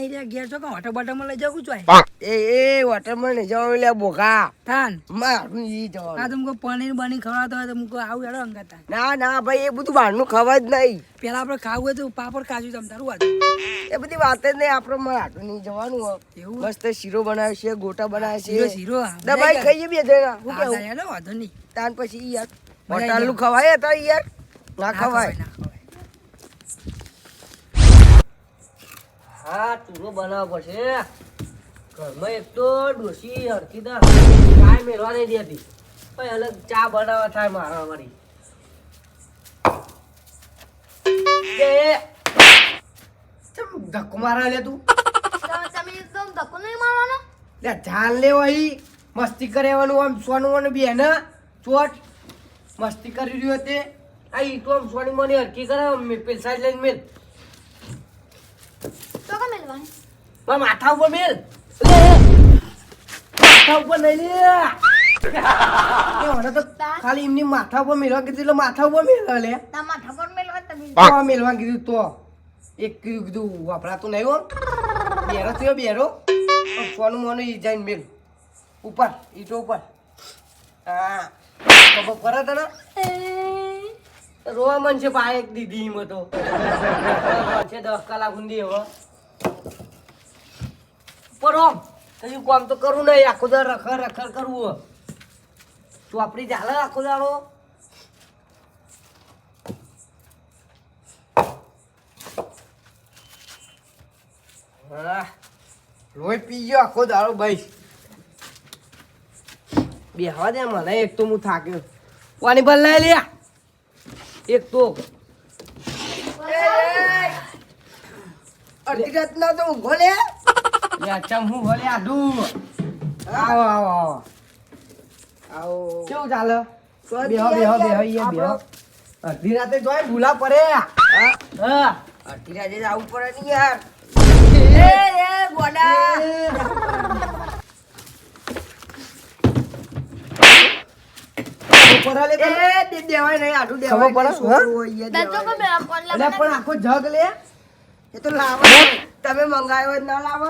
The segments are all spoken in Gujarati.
નહીં રે ઘેર છો કે હોટલ બોટલમાં લઈ જાવ છું એ હોટલમાં નહીં જવાનું લે બોકા થાન મારું ઈ આ જવાનું તમને પનીર બની ખવડાવતો હોય તો મુકો આવું હેડો અંગત ના ભાઈ એ બધું બહારનું ખવાય જ નહીં પેલા આપણે ખાવું હોય તો પાપડ કાજુ તમ તારું વાત એ બધી વાત જ નહીં આપણે મારું નહીં જવાનું હોય એવું મસ્ત શીરો બનાવે છે ગોટા બનાવે શીરો છે શીરો દબાઈ ખાઈએ બે જણા હું હા કેવું હેડો વાંધો નહીં તાન પછી યાર મજા આવી હોટલનું ખવાય હતા યાર ના ખવાય ના ખવાય હા ચૂરો બનાવવો પડશે ઘરમાં એક તો ડોશી હરખી ના ચાય મેળવા નહીં દેતી ભાઈ અલગ ચા બનાવવા થાય મારા મારી ધક્કો મારા લે તું તમે એકદમ ધક્કો નહીં મારવાનો લે જાન લે વહી મસ્તી કરેવાનું આમ સોનું અને બેન ચોટ મસ્તી કરી રહ્યો તે આ ઈ તો આમ સોની મોની હરખી કરે પૈસા લઈને મેલ તો કે મેલવાની માથા ઉપર મેલ માથા ઉપર નહીં લે એ મને તો ખાલી એમની માથા ઉપર મેળવા કીધું એટલે માથા ઉપર મેળવા લે ના માથા પર મેલવા તમે તો મેળવા કીધું તો એક કીધું વાપરાતું નહીં હો બેરો થયો બેરો સોનું મોનું ઈ જઈને મેલ ઉપર ઈટો ઉપર હા ખબર પડે તને રોવા મન છે પાય એક દીદી એમાં તો છે 10 કલાક ઊંધી હવે પર ઓમ કયું કામ તો કરવું નહીં આખો દાડો રખર કરવું ચોપડી ચાલે આખો દાડો હા લોહી પી ગયો આખો દાડો ભાઈ બેહવા દે મને એક તો હું થાક્યો પાણી ભર લઈ લે એક તો અડધી રાતના તો ઊંઘો લે ચમ હું ભલે આડું આવો આવો આવો આવો કેવું ચાલે બેહો બેહો બેહો ઈ બેહો અડધી રાતે જોય ભૂલા પડે હા અડધી રાતે જ આવું પડે ને યાર એ ગોડા પરા લે એ દેવાય નહીં આડું દેવાય ખબર પડે? નહીં, છોકરું હોય ઈ દત્તો કે દેવાય નહીં. મેલા કોણ અલ્યા પણ આખો જગ લે એ તો લાવો તમે મંગાવ્યો જ ના લાવો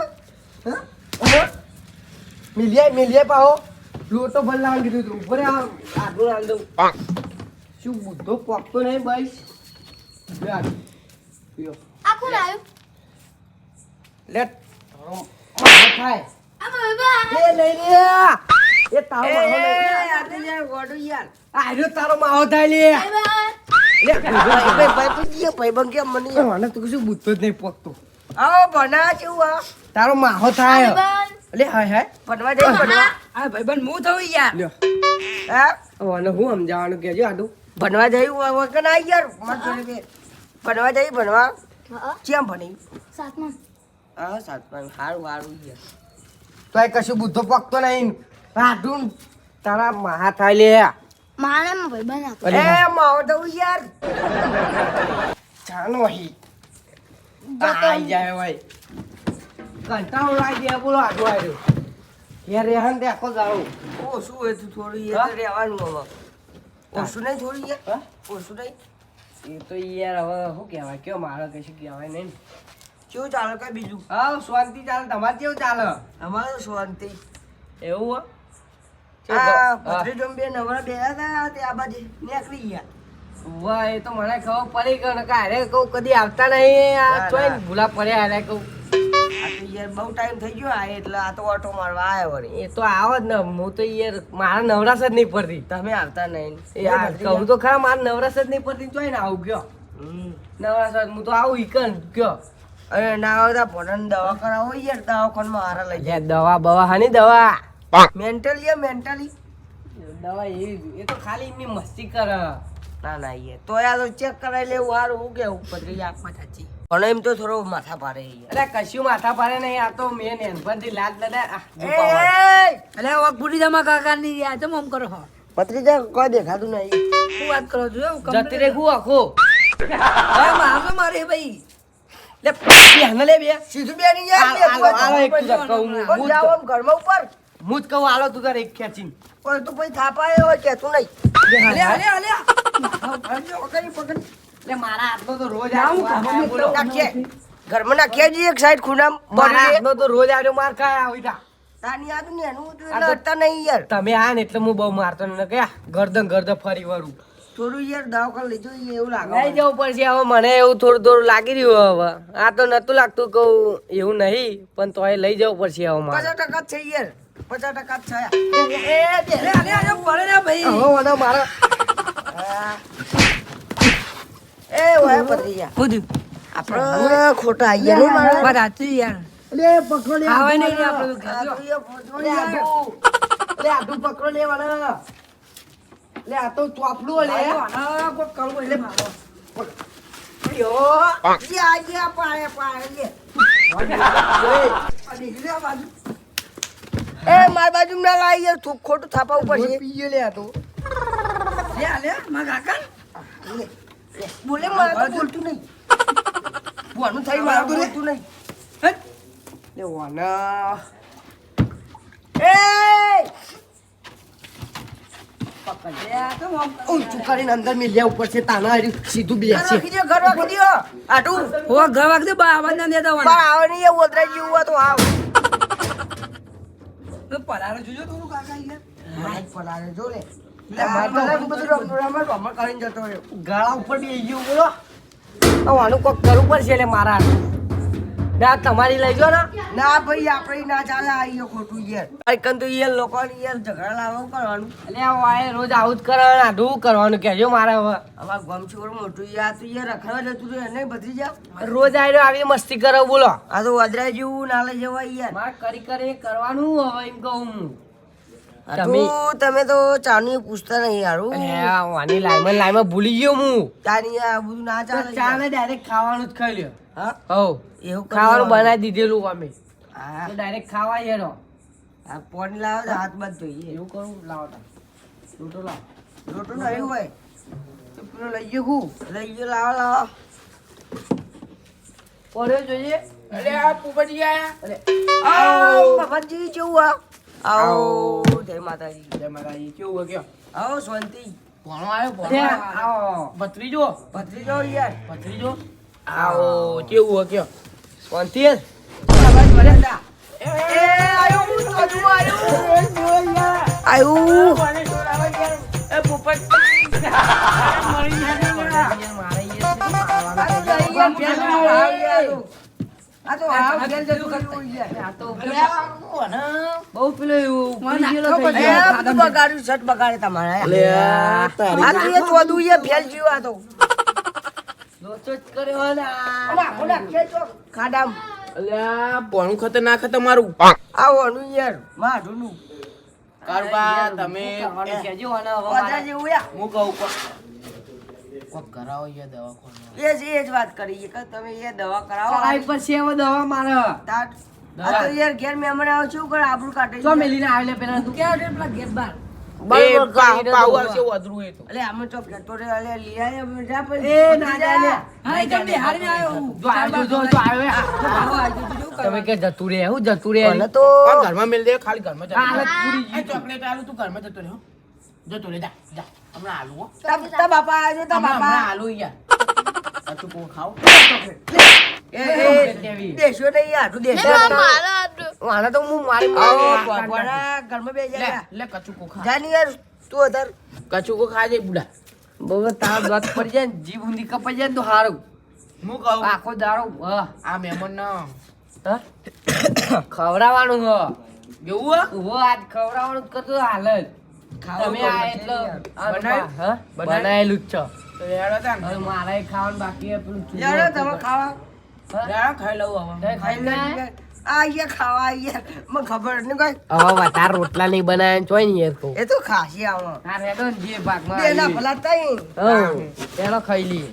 મિલિયા પાહો લોટો ભર લાવવાનું કીધું તું ઉપર આડું લાવી દઉં શું બુદ્ધો પોકતો નહીં ભાઈ લે આડું. પીઓ. આખું લાવ્યું લે મારો થાય આ બાબા એ લઈ લે એ તારો એ માહો લઈ લે. આટલું યાર ગોડું યાર આર્યો તારો માહો થાય લે બાબા લે ભાઈ તું જીએ ભાઈ બંધ કેમ મને મને તો કશું બુદ્ધો જ નહીં પોકતો આવો ભણા કેવું આ તારો માહો થાય બાબા લે હાય હાય ભણવા જઈ ભણવા આ ભાઈબંધ હું થયું યાર લ્યો હા અને હું સમજાવવાનું કેજો આડું ભણવા જઈ વગર ના યાર મત જોડે બે ભણવા જઈ ભણવા હા કેમ ભણી સાતમા હા સાતમા સારું સારું યાર તો એ કશું બુદ્ધો પકતો નહીં આડું તારા માહા થાય લે મારા માં ભાઈ બના અરે એ માવો દઉં યાર ચાલો હી આઈ જાય ભાઈ કંટાળો લાગી ગયા બોલો આડું આવ્યો ઘેર રહેન તે આખો જાળું ઓછું હોય તું થોડું યાર તો રહેવાનું હવે ઓછું નહીં થોડું યાર હા? ઓછું નહીં એ તો યાર હવે શું કહેવાય કયો મારે કશું કહેવાય નહીં ને. કેવું ચાલે કઈ બીજું હા શાંતિ ચાલે તમારે કેવું ચાલે અમારે તો શાંતિ એવું હો? આ ભત્રીજો બે નવરા બેહ્યા હતા તે આ બાજુ નીકળી ગયા વાહ એ તો મને ખબર પડી ગયો ને કે અરે કહું કદી આવતા નહીં આ ના, ચોય ના. ભૂલા પડ્યા અરે કહું આ તો યાર બહુ ટાઈમ થઈ ગયો આ એટલે આ તો ઓટો મારવા આવ્યો વળી એ તો આવો જ ને હું તો યાર મારા નવરાશ જ નહીં પડતી તમે આવતા નહીં એ આ કહું તો ખરા મારા નવરાશ જ નહીં પડતી ચોય ને આવું ગયો હમ. નવરાશ જ હું તો આવું ઈકન ગયો અને ના આવતા ભણન દવા કરાવો યાર દવાખાનામાં હારા લઈ જાય યાર દવા બવા હાની દવા મેન્ટલી યાર મેન્ટલી દવા એ તો ખાલી એમની મસ્તી કરે ના ના યાર તો યાર તો ચેક કરાવી લેવું હારું હું કેવું ભત્રીજા સાચી પણ એમ તો થોડો માથા પાડે યાર અરે કશું માથા પાડે નહીં આ તો મેં નેનપણથી લાજ લડા અલે વા પૂરી જમા કાકા ની યાર તમે આમ કરો હો ભત્રીજા કોઈ દેખાતું નહીં શું વાત કરો છો એવું જતી રે હું આખો મારો મારે ભાઈ લે બેહને લે બે સીધું બે નહીં યાર બે તું આલો એક તું જા. કહું પણ જાઓ આમ ઘરમાં ઉપર હું જ કહું આલો તું તારે એક ખેંચીને પણ તું પછી થાપાય હોય કેતું નહીં અલે અલે અલે પકડી પકડી લે મારા આટલો તો રોજ જાઉં આવું કામ બોલો નાખીએ ઘરમાં નાખ્યા જઈએ એક સાઈડ ખૂણામ મારા બળી હાથનો તો રોજ આડો માર ખાય આવી તા. તાની યાદ ને એનું તો આ તો- લડતા નહીં યાર તમે આ ને એટલે હું બહુ મારતો ને કે ગરદન ફરી વળું થોડું યાર દવાખાને લઈ જવું એવું લઈ લાગે જવું પડશે હવે મને એવું થોડું લાગી રહ્યું હવે આ તો નતું લાગતું કહું એવું નહીં પણ તોય લઈ જવું પડશે હવે મારે 50% જ છે યાર 50% જ છે હવે મને મારે એ ઓય પતરી યાર ખુદ આપણે ખોટા આઈએ નહીં મારે વાત સાચી યાર લે પકડો લે ખાવાય નહીં રે આપણે તો આ તો યાર પકડો લે આડું પકડો લે વાળા લે આ તો ચોપડું લે કોઈ કરવું એટલે મારો એ માર બાજુ ના લાવી યાર તું ખોટું થાપા ઉપર છે પીએ લે આ તો લે લે માં કાકા બોલે મારે તો બોલતું નહીં બોલનું થઈ મારે બોલતું નહીં લે વાના એ પકડ લે આ તો ઊંચું કરીને અંદર મિલ્યા ઉપર છે તાના હારી સીધું બેસે રાખી દે ઘર રાખી દે આટું ઓ ઘર વાગ દે બા આવાજ ના દેતા પણ આવે નહીં એ ઓદરા જેવું હોય તો આવ પલારો જોજો થોડું કાકા યાર હાથ પલારે જો લે લે માર તો બધું રમણ કરીને જતો રહ્યો ગાળા ઉપર બેસી ગયું બોલો હવે આનું કોક કરવું પડશે એટલે મારા હાથમાં. ના તમારી લઈ જો ને ના ભાઈ આપણે ના ચાલે આયો ખોટું યાર આઈકન તો યાર લોકોને યાર ઝઘડા લાવવું કરવાનું એટલે આ વાય રોજ આવું જ કરવાનું આધું કરવાનું કહેજો મારે હવે આવા ગમછોર મોટું યાર તું યાર રખડવા જતું રહ્યું એને બધી જા રોજ આવીને આવી મસ્તી કરો બોલો આ તો વાદરા જેવું ના લઈ જવાય યાર મારે કરી કરવાનું હવે એમ કહું હું તમે તો ચાની પૂછતા નહીં યારું અરે આ વાની લાઈમાં ભૂલી ગયો હું ચાની આ બધું ના ચાલે ચા ને ડાયરેક્ટ ખાવાનું જ ખાઈ લ્યો હા હવ એવું ખાવાનું બનાવી દીધેલું અમે હા ડાયરેક્ટ ખાવા હેરો આ પોણી લાવો તો હાથ બાદ ધોઈએ એવું કરું લાવો તા લૂંટો લાવો રોટો નહીં હોય તો પેલો લઈ ગયો હું લઈ ગયો લાવો લાવો પડ્યો જોઈએ અરે આ પુપટી આયા આવ બાબાજી કેવું આવો જય માતાજી જય માતાજી કેવું ગયો આવો શાંતિ ભણો આવ્યો અરે, ભણો આવો ભત્રીજો ભત્રીજો યાર ભત્રીજો આવો કેવું ગયો શાંતિ હે? આવાજ ભરે તા એ આયો હું તો હજુ આયો આયો એ પોપટ મળી આ તો હાવ ફેલ જતું કરતું યાર આ તો ગયા બહુ પેલો એવું મને ઉકળી ગયેલો આખો થઈ એ ગયો. આ બધું બગાડ્યું શર્ટ બગાડે તમારે આ તો એ ચોદું એ ફેલ જીવા તો લોચો જ કર્યો ને આ. આખો નાખીએ તો ખાડામ અલ્યા ભણું ખતરનાક તમારું આવવાનું યાર માઢુનું કારુબા તમે કરવાનું કહેજો અને હવે બધા મારે- જેવું યાર હું કહું કોક કરાવો યા દવાખાનું એ જ વાત કરીએ કે તમે એ દવા કરાવો કરાવી પડશે હવે દવા મારે તાર આ તો યાર ઘેર મહેમાન આવે છે કરે આબરૂ કાઢે તો મેલીને આવેલે પેલા તું કેવો છે પેલા ગેટ બાર એ કરીને પાવ દઉં. આવશે વધરું એ તો અલે આમે તો ઘેટો રે અલે લઈ આયા અમે જા પર એ ના જા લે. હા એકદમ બિહારી આવ્યો હું જો આવ્યો, જો આવ્યો હે. તમે કે જતું રે હું જતું રે મને તો પણ ઘરમાં મેલ દે ખાલી ઘરમાં જતો હાલત રહે. પૂરી એ ચોકલેટ આલું તું ઘરમાં જતો રહે હો. જતો રહે જા જા હમણાં આલું હો તા બાપા આવ્યો તા હમણાં બાપા આલું યાર આ તું કોણ ખાવ એ દેશો નહીં આઠું દેશો વાના તો હું મારી આવો મારી ભગવાના ઘરમાં બે લે જા લે કચું કો ખા જાની યાર તું અધર કચું કો ખાજે બુડા બહુ તાર દોત પડી જાય ને જીભ ઊંધી કપાઈ જાય ને તો હારું હું કહું આખો દાડો આ મહેમાન ના ખવડાવવાનું હ એવું હો ઉભો આજ ખવડાવવાનું જ કરતો હાલ જ તમે આ એટલે આ બનાવ્યું? હા? બનાયેલું જ છે તો યાર હતા ને હવે મારે ખાવાનું બાકી હે, પેલું ચૂલો યાર હતું. તમે ખાવા હા? યાર ખાઈ લઉં હવે તે ખાઈ લે. આ યાર ખાવા યાર મને ખબર નહીં કઈ હવે વધારે રોટલા નહીં બનાવ્યા ચોય ને યાર કહું. એ તો ખાસી આવો આ રેડો ને જે ભાગમાં બે ના આવી. ભલા તઈ હઉ, પેલો ખાઈ લઈએ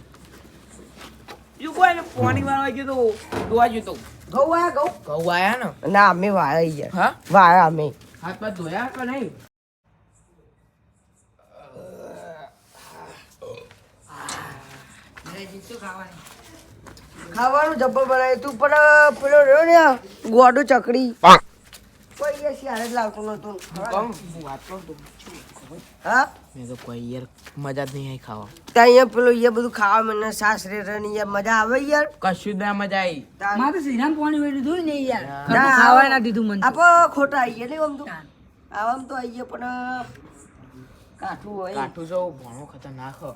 બીજું કોઈ ને પાણી વાળવા ગયો તો ધોવા ગયો તો ઘઉં આયા ઘઉં ઘઉં આયા ને ના અમે વાયા યાર હા વાયા અમે હાથ પાથ ધોયા કે નહીં ખાવાનું જબ્બર બનાવ્યું તું પણ પેલો રહ્યો ને ગોડું ચકડી કોઈ એ શિયાળ જ લાવતું નતું કહું હું વાત કરું તો હા મેં તો કોઈ યાર મજા જ નહીં આવી ખાવા. ત્યાં અહીંયા પેલું એ બધું ખાવા મને સાસરે રહીને યાર મજા આવે યાર કશું જ ના મજા આવી. મારે તો શ્રીરામ પાણી વેડી દીધું ને યાર ના. ઘરનું ખાવાય ના દીધું મને આપો ખોટા આવીએ નહીં આમ તો આમ તો આવીએ પણ કાઠું હોય કાઠું જો ભણો ખતરનાક હ.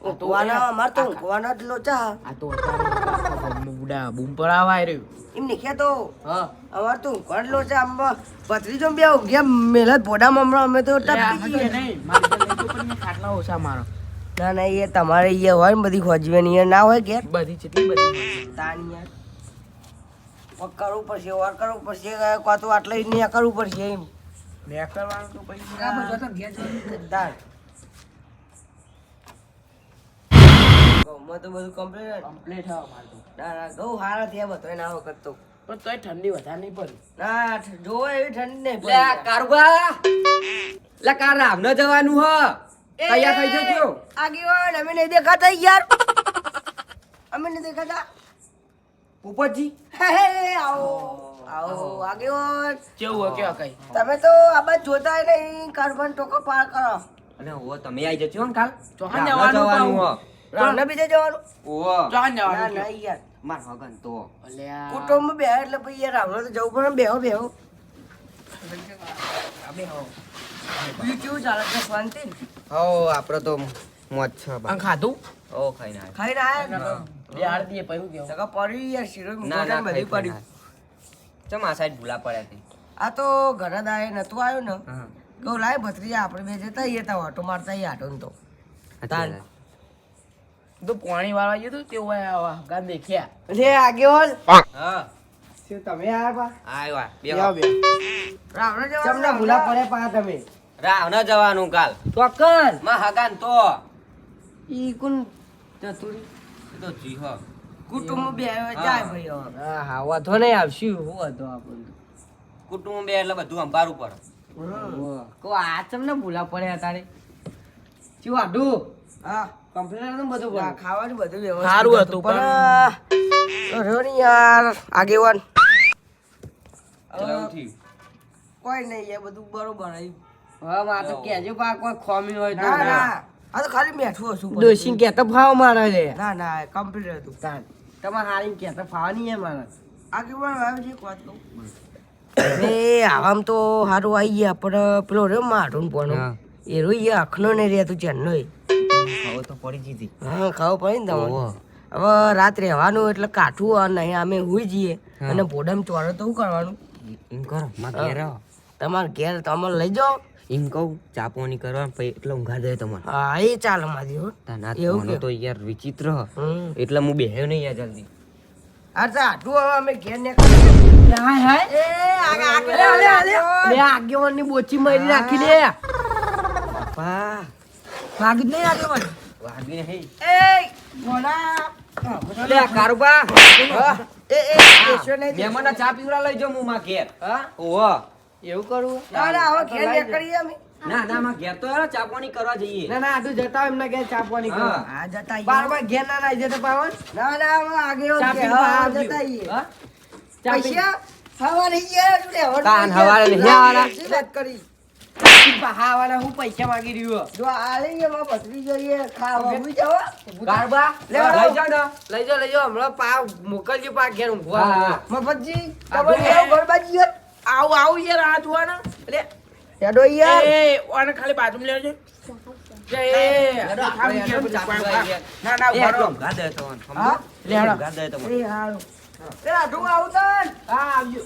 ઊંઘવાના અમાર તો ઊંઘવાના જ લોચા આ તો અત્યારે બુડા બૂમ પર આવાય રહ્યું. એમ નીકળ્યા તો હા અમાર તો ઊંઘવાના લોચા આમ ભત્રીજો બે ઊંઘ્યા મેલા ભોડામાં હમણાં અમે તો ટપકી જઈએ. નહીં મારે તો લઈ જવું પણ ખાટલા ઓછા મારો. ના ના એ તમારે અહીંયા હોય ને બધી ખોજવાની એ ના હોય ઘેર બધી કેટલી બધી તાણ યાર કરવું પડશે વાર કરવું પડશે કાં તો આટલે નહીં કરવું પડશે એમ મેં કરવાનું તો પછી આ બધો તો ઘેર જઈને તાણ ઘઉંમાં તો બધું કમ્પ્લીટ કમ્પ્લીટ હા મારે તો. ના ના ઘઉં સારા થયા બધો ના વખત તો પણ તોય ઠંડી વધારે નહીં પડી. ના જોવો એવી ઠંડી નહીં લે આ કારુબા લે કાર રામ ન જવાનું હ તૈયાર થઈ જજો આગેવાન અમે નહીં દેખાતા યાર અમે નહીં દેખાતા પોપટજી હે, આવો આવો આગેવાન કેવું હોય કેવા કઈ તમે તો આ બાજુ જોતા નહીં કાર્બન ટોકો પાર કરો અને ઓ તમે આવી જજો ને કાલ ચોહાણ રામ ન જવાનું હો રામને બીજે જવાનું ઓહો ચોહાણ ના જવાનું ના કયો? યાર માર હગન તો અલ્યા. કુટુંબ બે એટલે પછી યાર રામને તો જવું પડે ને બેહો બેહો બીજું કેવું ચાલે છે શાંતિ હો આપડે તો મોજ છે અને ખાધું ઓ ખાઈને આવ્યો. ખાઈને આયા યાર દે પયું કેવું સગા પડ્યું યાર શીરો ના ના બધું પડ્યું ચમ આ સાઈડ ભૂલા પડ્યા હતી આ તો ઘણા દાડે નતું આવ્યું ને હા કહું લાય ભત્રીજા આપણે બે જતા આવીએ તા ઓટો મારતા આવીએ આટો ને તો તાન. તો પાણી વાળવા ગયું હતું તેવું ગામ દેખ્યા. લે આગેવાન હા શું તમે આયા આવ્યા બેહો, બે બેહો. રાવણ ચમના ભૂલા પડે પા તમે રાવ ન જવાનું કાલ ચોક્કસ માં હગાન તો ઈ કોણ ચતુરી એ તો જી હો કુટુંબ બે હા. જાય ભાઈ હવે. હા હા વાંધો નહીં આવશું હું વાંધો આપણને કુટુંબ બે એટલે બધું અંબારું પડે કો આ તમને ભૂલા પડ્યા તારે શું આડું હા કમ્પ્લેન નું બધું પડે ખાવાનું બધું વ્યવસ્થિત સારું હતું, પણ રહ્યો ને યાર આગેવાન એટલે એવું થયું. કોઈ નહીં એ બધું બરોબર આવ્યું હા માં તો કેજો પા કોઈ ખોમી હોય ના ના આ તો ખાલી બેઠું હશું ડોશી કેતો ભાવ મારે છે ના ના કમ્પ્લીટ હતું તાન તમારે હારી કેતો ભાવ નહીં હે મારે આગેવાન આવ્યું છે એક વાત કહું એ આવામ તો સારું આવી ગયા પણ પેલો રહ્યો મારું પણ હા. એ રોઈ આખનો ને રહેતું ચેનનો હવે તો પડી જીધી હા ખાવું પડે ને તમારે ઓહો. હવે રાત રહેવાનું એટલે કાઠું અને અહીં અમે હુઈ જઈએ હા. અને પોડમ ચોરે તો શું કરવાનું એમ કરો માં ઘેર આવો તમારે ઘેર તમે લઈ જાઓ એમ કહું ચા પાણી કરવા પછી એટલે ઊંઘા જાય તમારે હા એ ચાલે મારી હો એવું મને કે? તો યાર વિચિત્ર હ. હમ એટલે હું બેહ્યો નહીં યાર જલ્દી આ તો આટલું હવે અમે ઘેર નીકળીએ હાય હાય એ આગળ આગેવાન ની બોચી મારી નાખી દે બાપા ભાગી જ નહીં આગળ વાગી નહીં એ ભોળા લે કારુબા એ બેસ્યો નહીં મહેમાનના ચા પીવડા લઈ જાઉં હું માં ઘેર હા ઓહો એવું કરવું ના ના હવે ઘેર નીકળીએ અમે ના ના માં ઘેર તો યાર ચા પાણી કરવા જઈએ ના ના આટલું જતા એમના ઘેર ચાપવાની હા. હા જતા બાર ઘેર ના ના જતા પાવન ના ના હવે આગળ ચા ઘેર, પીવા હા, આવજો. જતા આઈએ. હા? ચા પી- પૈસા હવારે ગયા તું લેવાનું તાન પૈસા. હવારે નહીં આવવાના. શી વાત કરી પહાવાના હું પૈસા માંગી રહ્યો જો આ લઈએ માં પથરી જોઈએ ખાવા ઊભી જાઓ કારુબા લે, લઈ જાઓ ને લઈ જાઓ હમણાં પાવ મોકલજો પા ઘેર હા, ઊંઘવા હા. મફતજી આ તમે જો. લેવો ગરબાજી યાર આવું યાર આ જોવાના. એટલે હેડો યાર એ ઓને ખાલી બાજુમાં લેજો. જે હેડો, આપણે હેડો, ચા પીવા આવીએ. ના ના એ ઉભા આટલો રહો. ઊંઘા દે તો મને, હા? સમજો? ઊંઘા દે તો મને. એ હારું એ આઢું આવું તાન હા આવજો.